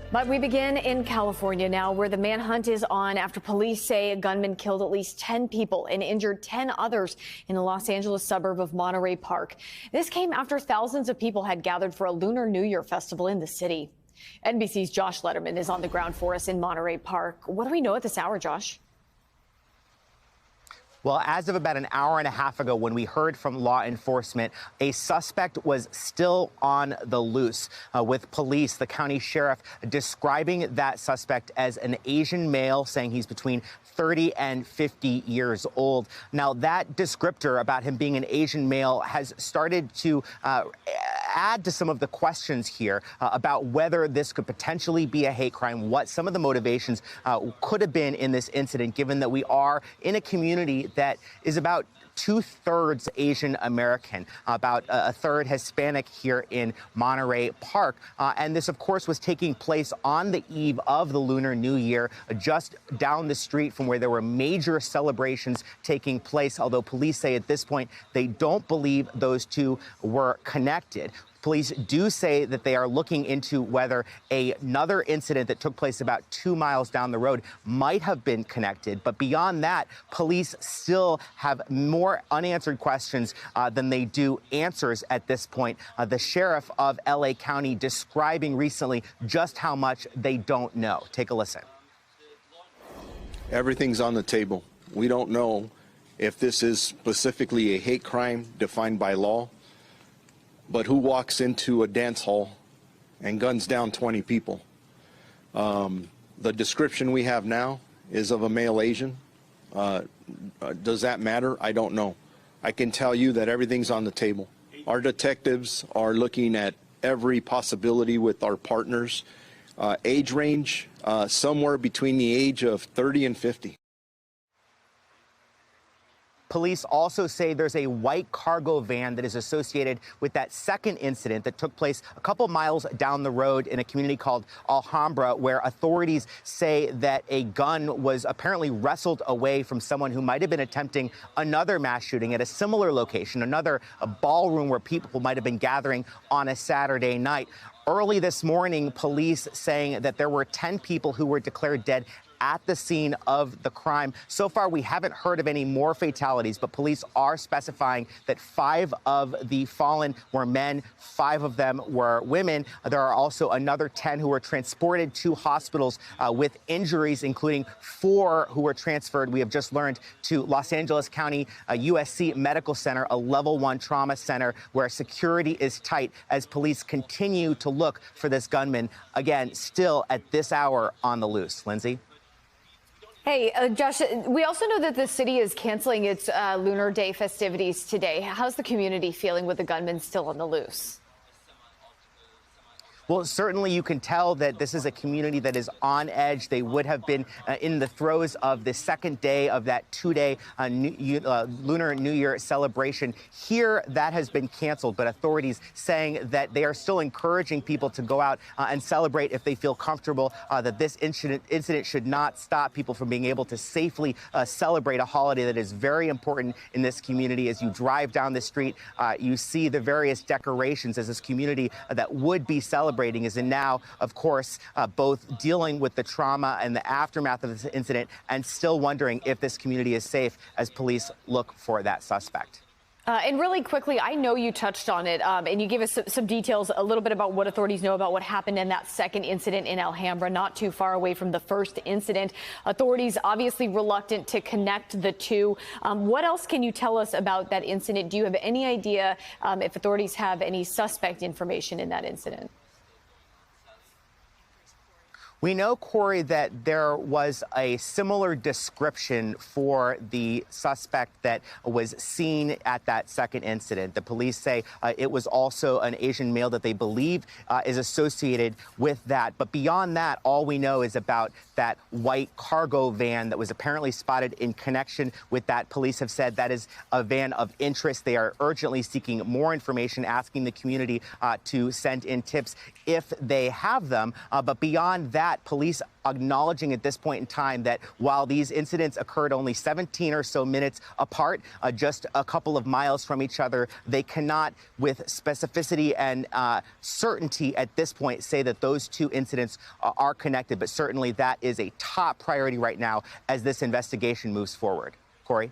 But we begin in California now, where the manhunt is on after police say a gunman killed at least 10 people and injured 10 others in the Los Angeles suburb of Monterey Park. This came after thousands of people had gathered for a Lunar New Year festival in the city. NBC's Josh Letterman is on the ground for us in Monterey Park. What do we know at this hour, Josh? Well, as of about an hour and a half ago, when we heard from law enforcement, a suspect was still on the loose with police. The county sheriff describing that suspect as an Asian male, saying he's between 30 and 50 years old. Now, that descriptor about him being an Asian male has started to add to some of the questions here about whether this could potentially be a hate crime, what some of the motivations could have been in this incident, given that we are in a community that is about 2/3 Asian American, about a third Hispanic here in Monterey Park. And this, of course, was taking place on the eve of the Lunar New Year, just down the street from where there were major celebrations taking place, although police say at this point they don't believe those two were connected. Police do say that they are looking into whether another incident that took place about 2 miles down the road might have been connected. But beyond that, police still have more unanswered questions than they do answers at this point. The sheriff of LA County describing recently just how much they don't know. Take a listen. Everything's on the table. We don't know if this is specifically a hate crime defined by law. But who walks into a dance hall and guns down 20 people? The description we have now is of a male Asian. Does that matter? I don't know. I can tell you that everything's on the table. Our detectives are looking at every possibility with our partners. Age range, somewhere between the age of 30 and 50. Police also say there's a white cargo van that is associated with that second incident that took place a couple miles down the road in a community called Alhambra, where authorities say that a gun was apparently wrestled away from someone who might have been attempting another mass shooting at a similar location, another ballroom where people might have been gathering on a Saturday night. Early this morning, police saying that there were 10 people who were declared dead at the scene of the crime. So far, we haven't heard of any more fatalities, but police are specifying that 5 of the fallen were men, 5 of them were women. There are also another 10 who were transported to hospitals with injuries, including 4 who were transferred, we have just learned, to Los Angeles County USC Medical Center, a level 1 trauma center where security is tight as police continue to look for this gunman, again, still at this hour on the loose. Lindsay? Hey, Josh, we also know that the city is canceling its Lunar Day festivities today. How's the community feeling with the gunman still on the loose? Well, certainly you can tell that this is a community that is on edge. They would have been in the throes of the second day of that 2-day Lunar New Year celebration. Here, that has been canceled, but authorities saying that they are still encouraging people to go out and celebrate if they feel comfortable, that this incident should not stop people from being able to safely celebrate a holiday that is very important in this community. As you drive down the street, you see the various decorations as this community that would be celebrating is now, of course, both dealing with the trauma and the aftermath of this incident and still wondering if this community is safe as police look for that suspect. And really quickly, I know you touched on it, and you gave us some details, a little bit about what authorities know about what happened in that second incident in Alhambra, not too far away from the first incident. Authorities obviously reluctant to connect the two. What else can you tell us about that incident? Do you have any idea if authorities have any suspect information in that incident? We know, Corey, that there was a similar description for the suspect that was seen at that second incident. The police say it was also an Asian male that they believe is associated with that. But beyond that, all we know is about that white cargo van that was apparently spotted in connection with that. Police have said that is a van of interest. They are urgently seeking more information, asking the community to send in tips if they have them. But beyond that, that, police acknowledging at this point in time that while these incidents occurred only 17 or so minutes apart, just a couple of miles from each other, they cannot, with specificity and certainty at this point, say that those two incidents are connected. But certainly that is a top priority right now as this investigation moves forward. Corey?